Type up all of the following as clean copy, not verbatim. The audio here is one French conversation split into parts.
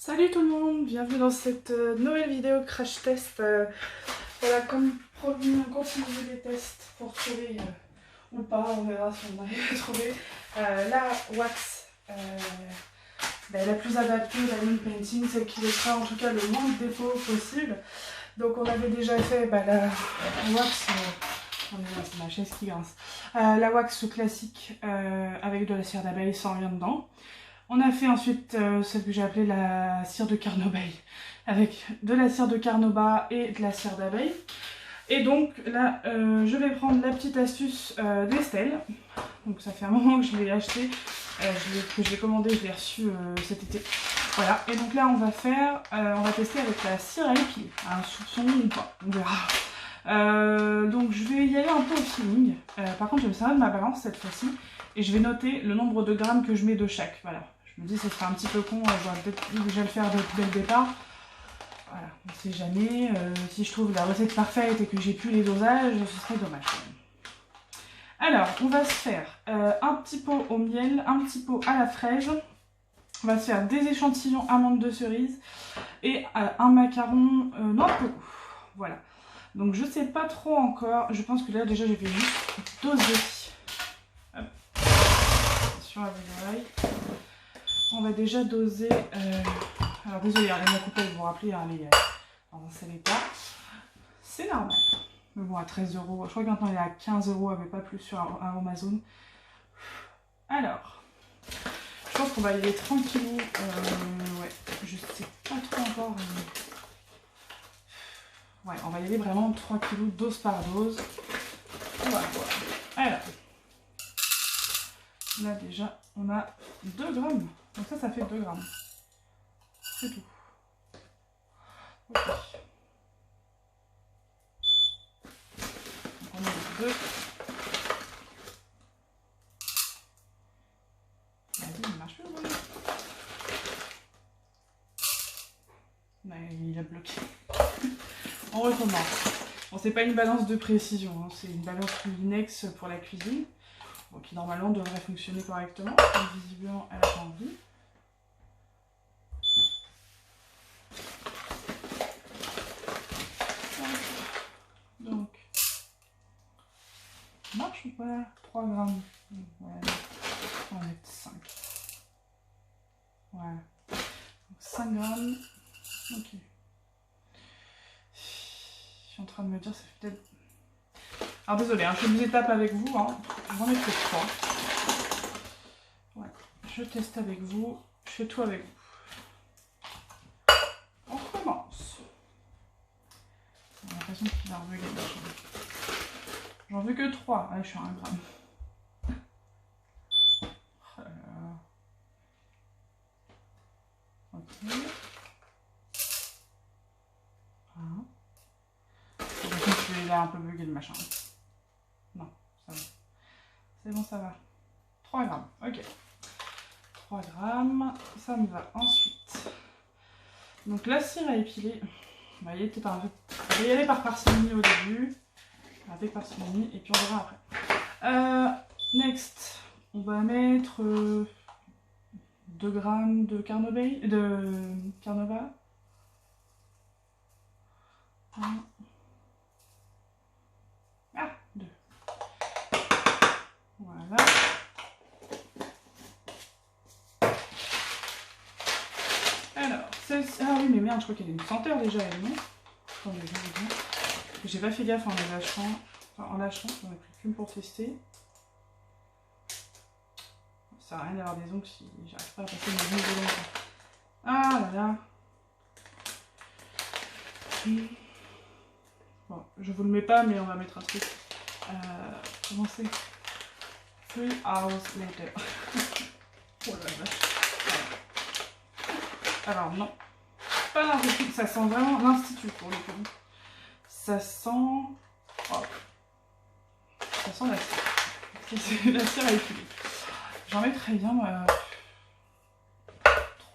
Salut tout le monde, bienvenue dans cette nouvelle vidéo crash test. Voilà, comme promis, on continue les tests pour trouver, ou pas, on verra si on arrive à trouver, la wax la plus adaptée au diamond painting, celle qui laissera en tout cas le moins de défauts possible. Donc on avait déjà fait la wax, c'est ma chaise qui grince, la wax classique avec de la cire d'abeille sans rien dedans. On a fait ensuite celle que j'ai appelée la cire de carnaubaille, avec de la cire de carnauba et de la cire d'abeille. Et donc là, je vais prendre la petite astuce d'Estelle. Donc ça fait un moment que je l'ai acheté, que je l'ai commandé, je l'ai reçu cet été. Voilà, et donc là on va tester avec la cire à épiler, un soupçon ou pas, on verra. Donc je vais y aller un peu au feeling. Par contre je vais me servir de ma balance cette fois-ci et je vais noter le nombre de grammes que je mets de chaque. Voilà. Je me dis que ça serait un petit peu con, je dois peut-être déjà le faire dès le départ. Voilà, on ne sait jamais. Si je trouve la recette parfaite et que j'ai plus les dosages, ce serait dommage quand même. Alors, on va se faire un petit pot au miel, un petit pot à la fraise. On va se faire des échantillons amandes de cerise et un macaron noix de coco. Voilà. Donc je sais pas trop encore. Je pense que là déjà je vais juste doser. Hop. Attention avec l'oreille. On va déjà doser. Alors désolé, la coupelle, vous vous rappelez, elle est dans un sale état. C'est normal. Mais bon, à 13 €, je crois que maintenant il est à 15 €, avec pas plus sur Amazon. Alors, je pense qu'on va y aller tranquillou. Ouais, je sais pas trop encore. Ouais, on va y aller vraiment 3 kg, dose par dose. Voilà. Alors, là déjà, on a 2 grammes. Donc ça fait 2 grammes. C'est tout. Ok. Donc on met les 2. Vas-y, il marche plus, oui. Non, il a bloqué. On recommence. Bon, c'est pas une balance de précision, hein. C'est une balance Linex pour la cuisine. Bon, qui normalement devrait fonctionner correctement. Mais visiblement, elle n'a pas envie. Donc, marche ou pas? 3 grammes. Ouais, on va mettre 5. Voilà. Donc 5 grammes. Ok. Je suis en train de me dire, ça fait peut-être... Alors désolé, hein, je fais des étapes avec vous. Hein. J'en ai fait 3. Ouais. Je teste avec vous. Je fais tout avec vous. On commence. J'ai l'impression qu'il va revenir. J'en veux que 3. Ah, je suis à 1 gramme. Oh là là. Ok. Voilà. J'ai l'impression que je vais là un peu bugger le machin. Non, ça va. C'est bon, ça va. 3 grammes. Ok. 3 grammes. Ça me va. Ensuite. Donc la cire à épiler. On va y aller par parcimonie au début. Avec parcimonie. Et puis on verra après. Next. On va mettre 2 grammes de carnauba. Ah, 2. Voilà. Alors, celle-ci... Ah oui, mais merde, je crois qu'il y a une senteur déjà, elle, non? Attendez, je vais vous dire. J'ai pas fait gaffe en les lâchant. Enfin, en lâchant, j'en ai pris qu'une pour tester. Ça sert à rien d'avoir des ongles si j'arrive pas à passer mes ongles de longtemps. Ah là là. Bon, je vous le mets pas, mais on va mettre un truc. Comment c'est? 3 hours later. Oh la vache. Alors non. Pas l'institut, ça sent vraiment l'institut pour le coup. Ça sent... Oh. Ça sent la cire. C'est la cire à épiler. J'en mettrais bien...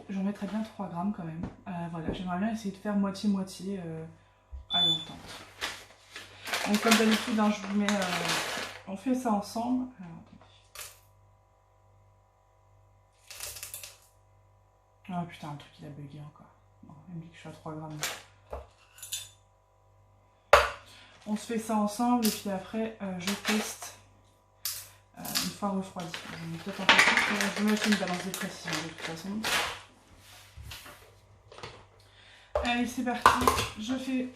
J'en mettrais bien 3 grammes quand même. Voilà, j'aimerais bien essayer de faire moitié-moitié. Allez, on tente. Donc comme d'habitude, hein, je vous mets... on fait ça ensemble. Alors, attendez. Ah putain, le truc il a bugué encore. Bon, il me dit que je suis à 3 grammes. On se fait ça ensemble et puis après je teste une fois refroidi. Je vais peut-être un peu plus, je vais mettre une balance de précision de toute façon. Allez, c'est parti, je fais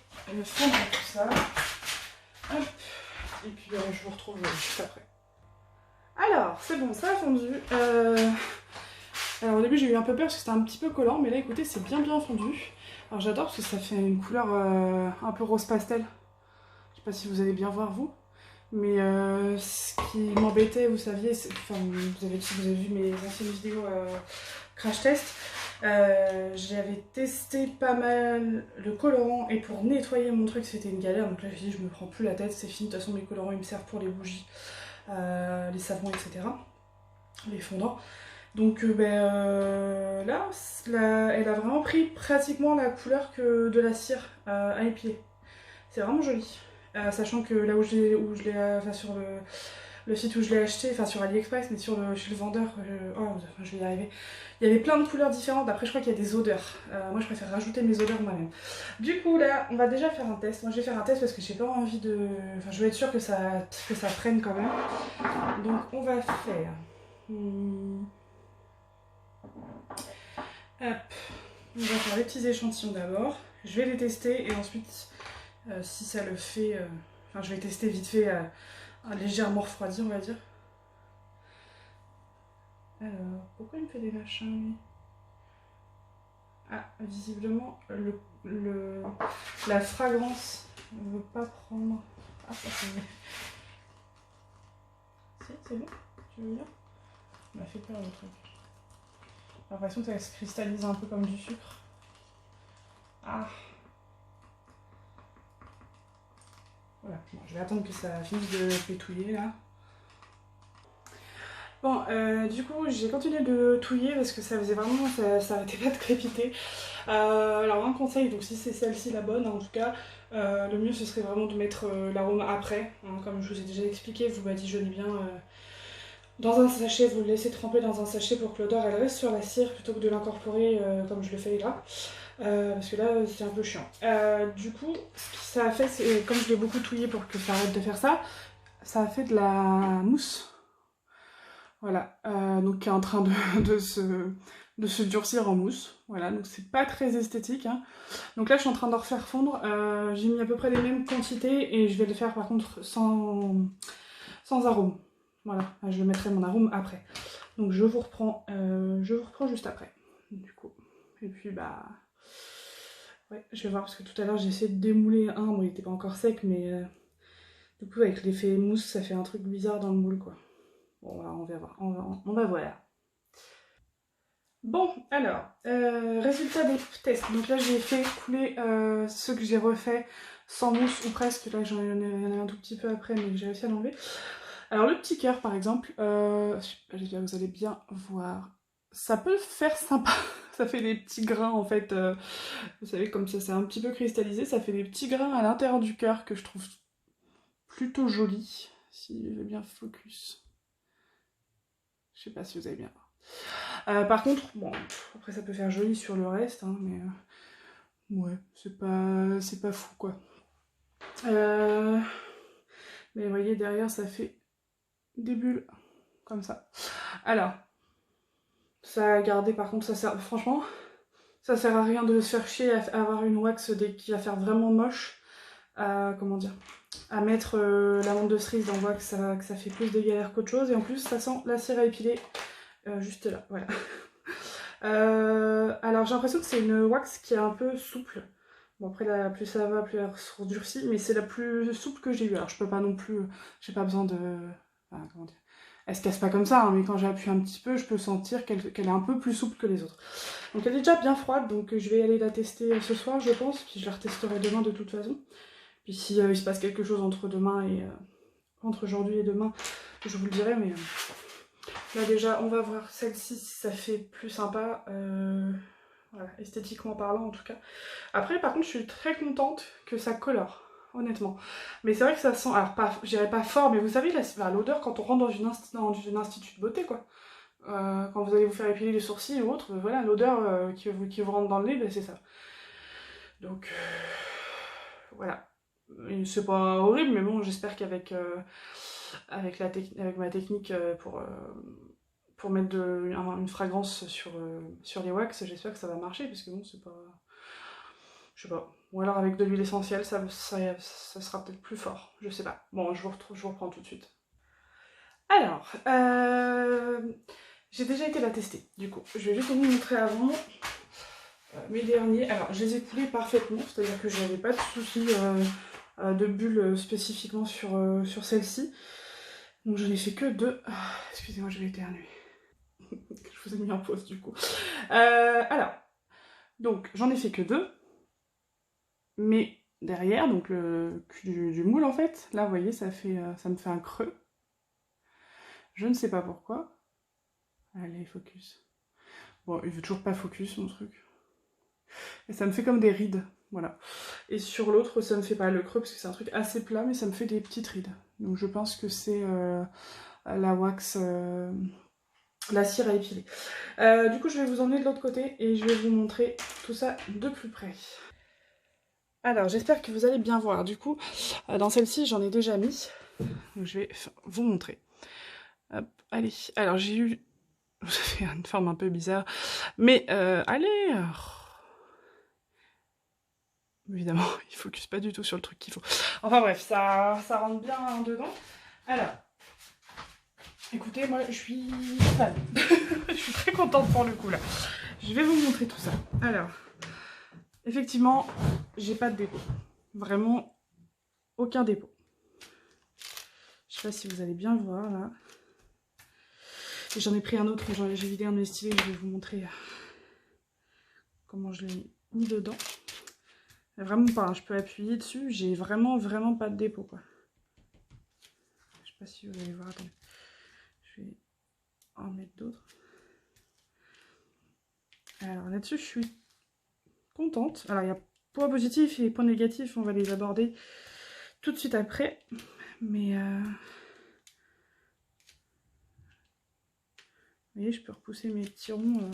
fondre tout ça. Hop. Et puis je vous retrouve juste après. Alors, c'est bon, ça a fondu. Alors au début j'ai eu un peu peur parce que c'était un petit peu collant, mais là écoutez, c'est bien fondu. Alors j'adore parce que ça fait une couleur un peu rose pastel. Je sais pas si vous allez bien voir vous. Mais ce qui m'embêtait, vous saviez, enfin, vous avez vu mes anciennes vidéos crash test, j'avais testé pas mal le colorant et pour nettoyer mon truc c'était une galère. Donc là j'ai dit je me prends plus la tête, c'est fini, de toute façon mes colorants ils me servent pour les bougies, les savons, etc. Les fondants. Donc là, elle a vraiment pris pratiquement la couleur que de la cire à épiler. C'est vraiment joli. Sachant que là où je l'ai, enfin sur le site où je l'ai acheté, enfin sur AliExpress, mais chez le vendeur, je vais y arriver. Il y avait plein de couleurs différentes. Après, je crois qu'il y a des odeurs. Moi, je préfère rajouter mes odeurs moi-même. Du coup, là, on va déjà faire un test. Moi, je vais faire un test parce que j'ai pas envie de. Enfin, je veux être sûre que ça prenne quand même. Donc, on va faire. Hop. On va faire les petits échantillons d'abord. Je vais les tester et ensuite. Si ça le fait, enfin je vais tester vite fait légèrement refroidi on va dire. Alors, pourquoi il me fait des machins lui? Ah, visiblement la fragrance ne veut pas prendre. Ah, ça c'est mieux. Si, c'est bon? Tu veux bien? Il m'a fait peur le truc. J'ai l'impression que ça se cristallise un peu comme du sucre. Ah! Voilà, bon, je vais attendre que ça finisse de pétouiller là. Bon, du coup, j'ai continué de touiller parce que ça faisait vraiment, ça arrêtait pas de crépiter. Alors, un conseil, donc si c'est celle-ci la bonne, en tout cas, le mieux ce serait vraiment de mettre l'arôme après. Hein, comme je vous ai déjà expliqué, vous badigeonnez bien dans un sachet, vous le laissez tremper dans un sachet pour que l'odeur elle reste sur la cire plutôt que de l'incorporer comme je le fais là. Parce que là c'est un peu chiant. Du coup, ce que ça a fait, c'est comme je l'ai beaucoup touillé pour que ça arrête de faire ça, ça a fait de la mousse. Voilà, donc qui est en train de se durcir en mousse. Voilà, donc c'est pas très esthétique. Hein. Donc là je suis en train de refaire fondre. J'ai mis à peu près les mêmes quantités et je vais le faire par contre sans arôme. Voilà, je mettrai mon arôme après. Donc je vous reprends juste après. Du coup. Et puis bah. Ouais, je vais voir parce que tout à l'heure j'ai essayé de démouler un, bon il était pas encore sec, mais du coup avec l'effet mousse ça fait un truc bizarre dans le moule quoi. Bon voilà, on va voir. On va voir. Bon, alors, résultat des tests. Donc là, j'ai fait couler ceux que j'ai refait sans mousse ou presque. Là, il y en a un tout petit peu après, mais j'ai réussi à l'enlever. Alors, le petit cœur, par exemple, j'espère que vous allez bien voir. Ça peut faire sympa. Ça fait des petits grains, en fait. Vous savez, comme ça, c'est un petit peu cristallisé. Ça fait des petits grains à l'intérieur du cœur que je trouve plutôt jolis. Si je veux bien focus. Je sais pas si vous allez bien voir. Par contre, bon, après ça peut faire joli sur le reste, hein, mais ouais, c'est pas fou quoi. Mais vous voyez derrière ça fait des bulles comme ça. Alors, ça a gardé par contre, ça sert, franchement, ça sert à rien de se faire chier à avoir une wax qui va faire vraiment moche. Comment dire, à mettre l'amande de cerise dans wax, que ça fait plus de galère qu'autre chose. Et en plus, ça sent la cire à épiler juste là, voilà. Alors j'ai l'impression que c'est une wax qui est un peu souple. Bon après là, plus ça va, plus elle se durcit, mais c'est la plus souple que j'ai eue. Alors je peux pas non plus, j'ai pas besoin de... Enfin, comment dire, elle se casse pas comme ça, hein, mais quand j'appuie un petit peu, je peux sentir qu'elle est un peu plus souple que les autres. Donc elle est déjà bien froide, donc je vais aller la tester ce soir je pense, puis je la retesterai demain de toute façon. Puis si il se passe quelque chose entre demain et... entre aujourd'hui et demain, je vous le dirai, mais... Là déjà, on va voir celle-ci si ça fait plus sympa, voilà, esthétiquement parlant en tout cas. Après par contre je suis très contente que ça colore, honnêtement. Mais c'est vrai que ça sent, alors pas, je dirais pas fort, mais vous savez l'odeur quand on rentre dans une institut de beauté quoi. quand vous allez vous faire épiler les sourcils ou autre, voilà, l'odeur qui vous rentre dans le nez, ben, c'est ça. Donc, voilà. C'est pas horrible, mais bon, j'espère qu'avec avec ma technique pour mettre une fragrance sur les wax, j'espère que ça va marcher, parce que bon, c'est pas... Je sais pas. Ou alors avec de l'huile essentielle, ça sera peut-être plus fort. Je sais pas. Bon, je vous reprends tout de suite. Alors, j'ai déjà été la tester, du coup. Je vais juste vous montrer avant mes derniers. Alors, je les ai coulés parfaitement, c'est-à-dire que je n'avais pas de soucis de bulles spécifiquement sur celle-ci. Donc, je n'ai fait que deux. Ah, excusez-moi, je vais éternuer. Je vous ai mis en pause, du coup. Alors, donc, j'en ai fait que deux. Mais derrière, donc le cul du moule, en fait, là, vous voyez, ça me fait un creux. Je ne sais pas pourquoi. Allez, focus. Bon, il veut toujours pas focus, mon truc. Et ça me fait comme des rides, voilà. Et sur l'autre, ça me fait pas le creux, parce que c'est un truc assez plat, mais ça me fait des petites rides. Donc je pense que c'est la wax, la cire à épiler. Du coup, je vais vous emmener de l'autre côté, et je vais vous montrer tout ça de plus près. Alors, j'espère que vous allez bien voir. Du coup, dans celle-ci, j'en ai déjà mis. Donc, je vais vous montrer. Hop, allez. Alors, j'ai eu... Ça fait une forme un peu bizarre. Mais, allez. Évidemment, il focus pas du tout sur le truc qu'il faut. Enfin bref, ça rentre bien dedans. Alors, écoutez, moi, je suis fan. Je suis très contente pour le coup, là. Je vais vous montrer tout ça. Alors, effectivement, j'ai pas de dépôt. Vraiment, aucun dépôt. Je sais pas si vous allez bien voir, là. J'en ai pris un autre, j'ai vidé un de mes stylés, je vais vous montrer comment je l'ai mis dedans. Vraiment pas, hein, je peux appuyer dessus, j'ai vraiment pas de dépôt, quoi. Je sais pas si vous allez voir, attendez. Je vais en mettre d'autres. Alors là-dessus, je suis contente. Alors il y a points positifs et points négatifs, on va les aborder tout de suite après. Mais vous voyez, je peux repousser mes petits ronds.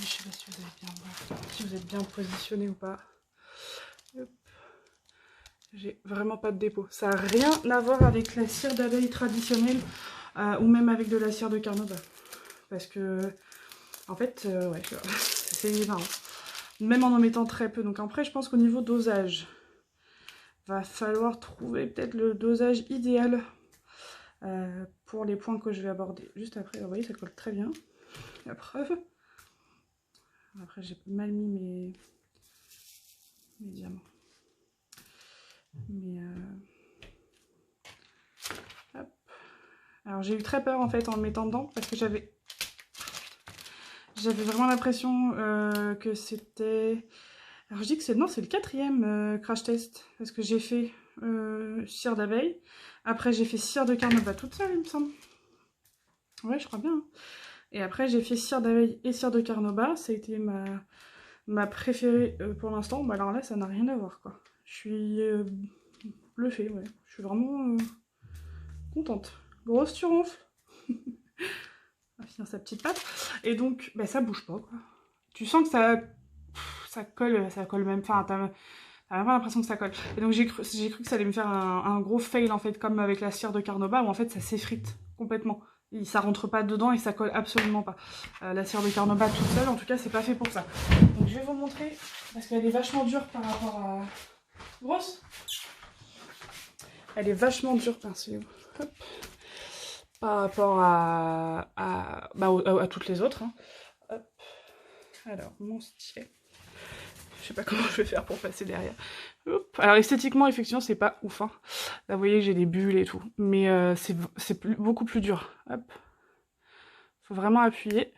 Je sais pas si vous allez bien voir, si vous êtes bien positionné ou pas. J'ai vraiment pas de dépôt. Ça n'a rien à voir avec la cire d'abeille traditionnelle ou même avec de la cire de carnauba. Parce que, en fait, ouais, c'est marrant. Même en mettant très peu. Donc après, je pense qu'au niveau dosage, va falloir trouver peut-être le dosage idéal pour les points que je vais aborder. Juste après, vous voyez, ça colle très bien. La preuve. Après, j'ai mal mis mes diamants. Mais hop. Alors j'ai eu très peur en fait en le mettant dedans parce que j'avais vraiment l'impression que c'était... Alors je dis que c'est... Non, c'est le quatrième crash test parce que j'ai fait cire d'abeille. Après j'ai fait cire de carnauba toute seule, il me semble. Ouais, je crois bien. Hein. Et après j'ai fait cire d'abeille et cire de carnauba. Ça a été ma préférée pour l'instant. Bah alors là, ça n'a rien à voir quoi. Je suis bluffée, ouais. Je suis vraiment contente. Grosse turonfle. On va finir sa petite patte. Et donc, bah, ça bouge pas, quoi. Tu sens que ça colle même. Enfin, t'as vraiment l'impression que ça colle. Et donc, j'ai cru que ça allait me faire un gros fail, en fait, comme avec la cire de carnauba, où en fait, ça s'effrite complètement. Et ça rentre pas dedans et ça colle absolument pas. La cire de carnauba toute seule, en tout cas, c'est pas fait pour ça. Donc, je vais vous montrer, parce qu'elle est vachement dure par rapport à... Grosse. Elle est vachement dure, hop. Par rapport à toutes les autres. Hein. Hop. Alors, mon stylet. Je sais pas comment je vais faire pour passer derrière. Hop. Alors, esthétiquement, effectivement, c'est pas ouf. Hein. Là, vous voyez, j'ai des bulles et tout. Mais c'est beaucoup plus dur. Hop. Faut vraiment appuyer.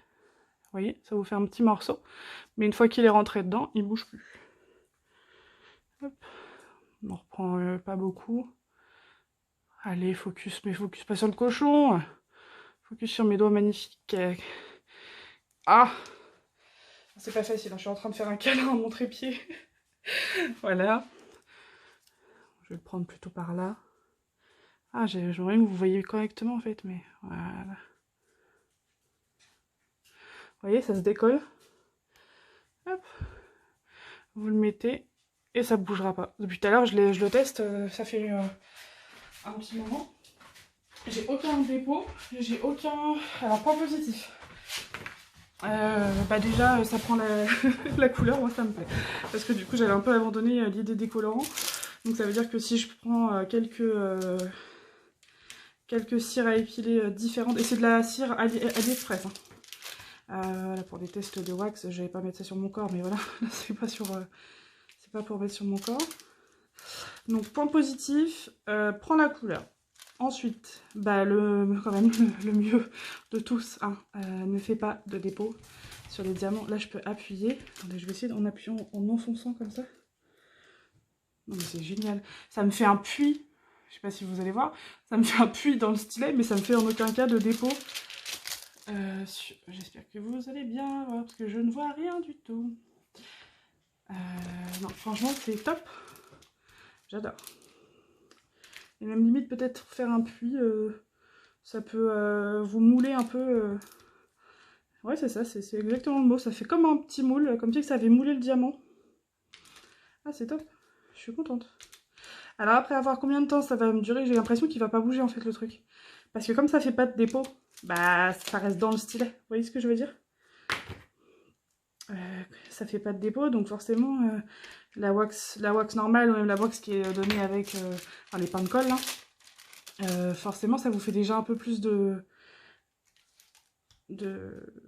Vous voyez, ça vous fait un petit morceau. Mais une fois qu'il est rentré dedans, il bouge plus. Hop. On en reprend pas beaucoup. Allez, focus, mais focus pas sur le cochon. Focus sur mes doigts magnifiques. Ah! C'est pas facile, hein. Je suis en train de faire un câlin à mon trépied. Voilà. Je vais le prendre plutôt par là. Ah, j'aimerais que vous voyez correctement en fait, mais voilà. voyez, ça se décolle. Hop. Vous le mettez et ça ne bougera pas. Depuis tout à l'heure, je le teste, ça fait un petit moment. J'ai aucun dépôt, j'ai aucun... Alors, point positif. Bah déjà, ça prend la, la couleur, moi ça me plaît. Parce que du coup, j'avais un peu abandonné l'idée des colorants. Donc ça veut dire que si je prends quelques cires à épiler différentes, et c'est de la cire AliExpress. Hein. Là, pour des tests de wax, je vais pas mettre ça sur mon corps, mais voilà, c'est pas pour mettre sur mon corps. Donc point positif, prends la couleur. Ensuite, bah quand même le mieux de tous, hein, ne fais pas de dépôt sur les diamants. Là, je peux appuyer. Attendez, je vais essayer en appuyant, en enfonçant comme ça. Non mais c'est génial. Ça me fait un puits. Je sais pas si vous allez voir. Ça me fait un puits dans le stylet, mais ça me fait en aucun cas de dépôt. J'espère que vous allez bien, voilà, parce que je ne vois rien du tout. Non, franchement, c'est top. J'adore. Et même limite, peut-être faire un puits, ça peut vous mouler un peu. Ouais, c'est ça, c'est exactement le mot. Ça fait comme un petit moule, comme si ça avait moulé le diamant. Ah, c'est top. Je suis contente. Alors après avoir combien de temps ça va me durer, j'ai l'impression qu'il va pas bouger en fait le truc. Parce que comme ça fait pas de dépôt, bah ça reste dans le stylet. Vous voyez ce que je veux dire? Ça fait pas de dépôt, donc forcément la wax normale ou même la wax qui est donnée avec les pains de colle là, forcément ça vous fait déjà un peu plus de...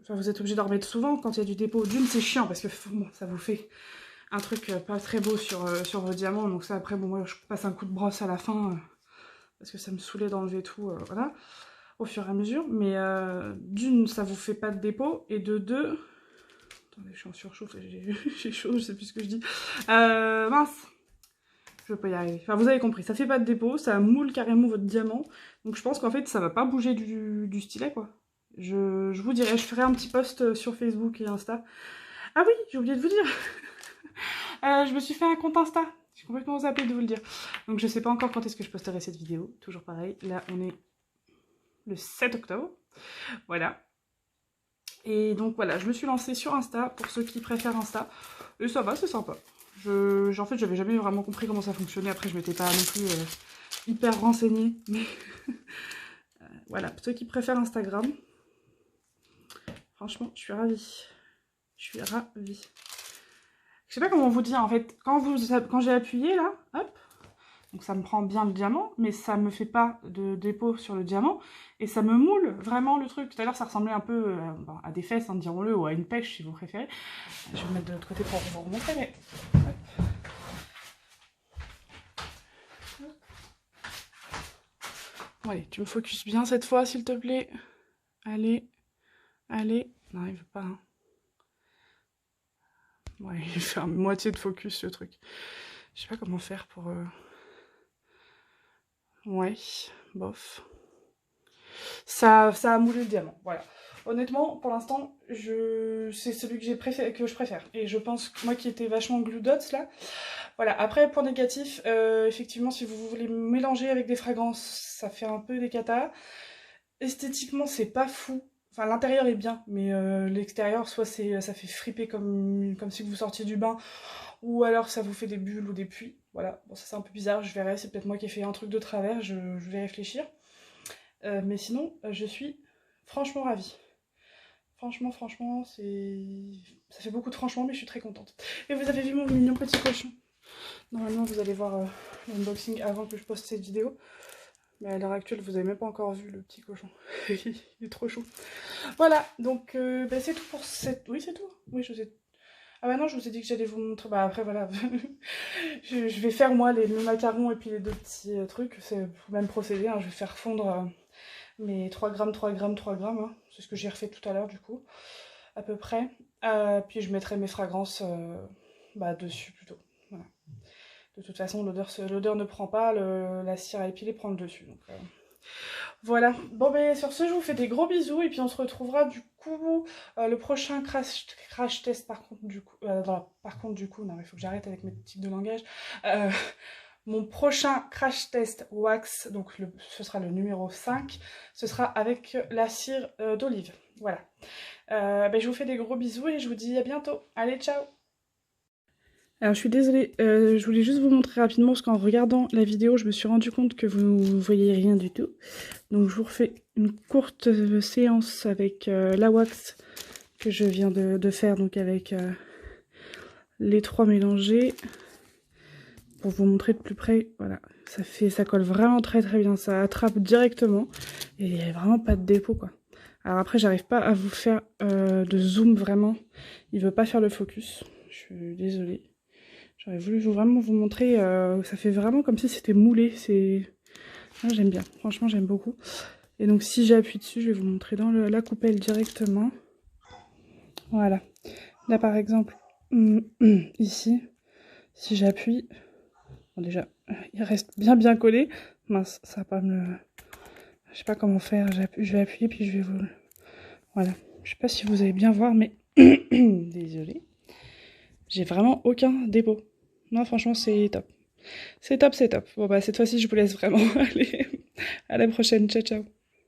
Enfin vous êtes obligé d'en remettre souvent quand il y a du dépôt. D'une c'est chiant parce que bon, ça vous fait un truc pas très beau sur vos diamants, donc ça après bon moi je passe un coup de brosse à la fin parce que ça me saoulait d'enlever tout, voilà, au fur et à mesure, mais d'une ça vous fait pas de dépôt, et de deux... Attendez, je suis en surchauffe, j'ai chaud, je sais plus ce que je dis. Mince, je peux y arriver. Enfin, vous avez compris, ça fait pas de dépôt, ça moule carrément votre diamant. Donc je pense qu'en fait, ça va pas bouger du stylet, quoi. Je vous dirai, je ferai un petit post sur Facebook et Insta. Ah oui, j'ai oublié de vous dire. Je me suis fait un compte Insta. J'ai complètement zappé de vous le dire. Donc je sais pas encore quand est-ce que je posterai cette vidéo. Toujours pareil, là on est le 7 octobre. Voilà. Et donc voilà, je me suis lancée sur Insta, pour ceux qui préfèrent Insta. Et ça va, c'est sympa. En fait, j'avais jamais vraiment compris comment ça fonctionnait. Après, je m'étais pas non plus hyper renseignée. Mais voilà, pour ceux qui préfèrent Instagram, franchement, je suis ravie. Je suis ravie. Je sais pas comment vous dire, en fait. Quand j'ai appuyé, là, hop, donc ça me prend bien le diamant, mais ça me fait pas de dépôt sur le diamant, et ça me moule vraiment le truc. Tout à l'heure ça ressemblait un peu à des fesses, hein, dirons-le, ou à une pêche si vous préférez. Je vais me mettre de l'autre côté pour vous remontrer, mais... Bon, allez, tu me focuses bien cette fois s'il te plaît. Allez, allez. Non, il veut pas, hein. Ouais, il fait à moitié de focus ce truc. Je sais pas comment faire pour... Ouais, bof. Ça a moulé le diamant, voilà. Honnêtement, pour l'instant, c'est celui que je préfère. Et je pense que moi qui étais vachement Glue Dots là. Voilà, après, point négatif, effectivement, si vous voulez mélanger avec des fragrances, ça fait un peu des catas. Esthétiquement, c'est pas fou. Enfin, l'intérieur est bien, mais l'extérieur, soit ça fait friper comme si vous sortiez du bain, ou alors ça vous fait des bulles ou des puits. Voilà, bon, ça c'est un peu bizarre, je verrai, c'est peut-être moi qui ai fait un truc de travers, je vais réfléchir. Mais sinon, je suis franchement ravie. Franchement, ça fait beaucoup de franchement, mais je suis très contente. Et vous avez vu mon mignon petit cochon. Normalement, vous allez voir l'unboxing avant que je poste cette vidéo. Mais à l'heure actuelle, vous n'avez même pas encore vu le petit cochon. Il est trop chou. Voilà, donc bah, c'est tout pour cette... Oui, c'est tout. Oui, je sais. Ah bah non, je vous ai dit que j'allais vous montrer. Bah après, voilà. je vais faire, moi, le macaron et puis les deux petits trucs. C'est le même procédé. Hein. Je vais faire fondre mes 3 grammes, 3 grammes, 3 grammes. Hein. C'est ce que j'ai refait tout à l'heure, du coup. À peu près. Puis je mettrai mes fragrances dessus, plutôt. Voilà. De toute façon, l'odeur ne prend pas, la cire à épiler prend le dessus. Donc, voilà. Bon, ben sur ce, je vous fais des gros bisous. Et puis on se retrouvera du coup le prochain crash test. Par contre, du coup, non, il faut que j'arrête avec mes tics de langage. Mon prochain crash test wax, donc ce sera le numéro 5, ce sera avec la cire d'olive. Voilà. Je vous fais des gros bisous et je vous dis à bientôt. Allez, ciao! Alors je suis désolée, je voulais juste vous montrer rapidement parce qu'en regardant la vidéo, je me suis rendu compte que vous ne voyez rien du tout. Donc je vous refais une courte séance avec la wax que je viens de faire, donc avec les 3 mélangés. Pour vous montrer de plus près, voilà, ça colle vraiment très bien, ça attrape directement et il n'y a vraiment pas de dépôt, quoi. Alors après, j'arrive pas à vous faire de zoom vraiment, il veut pas faire le focus, je suis désolée. J'aurais voulu vraiment vous montrer, ça fait vraiment comme si c'était moulé, j'aime bien, franchement j'aime beaucoup. Et donc si j'appuie dessus, je vais vous montrer dans la coupelle directement. Voilà, là par exemple, ici, si j'appuie, bon, déjà, il reste bien collé. Mince, ça va pas me... Je sais pas comment faire, je vais appuyer puis je vais vous... Voilà, je sais pas si vous allez bien voir, mais... Désolée. J'ai vraiment aucun dépôt. Non, franchement, c'est top. C'est top. Bon, bah, cette fois-ci, je vous laisse vraiment. Allez, à la prochaine. Ciao, ciao.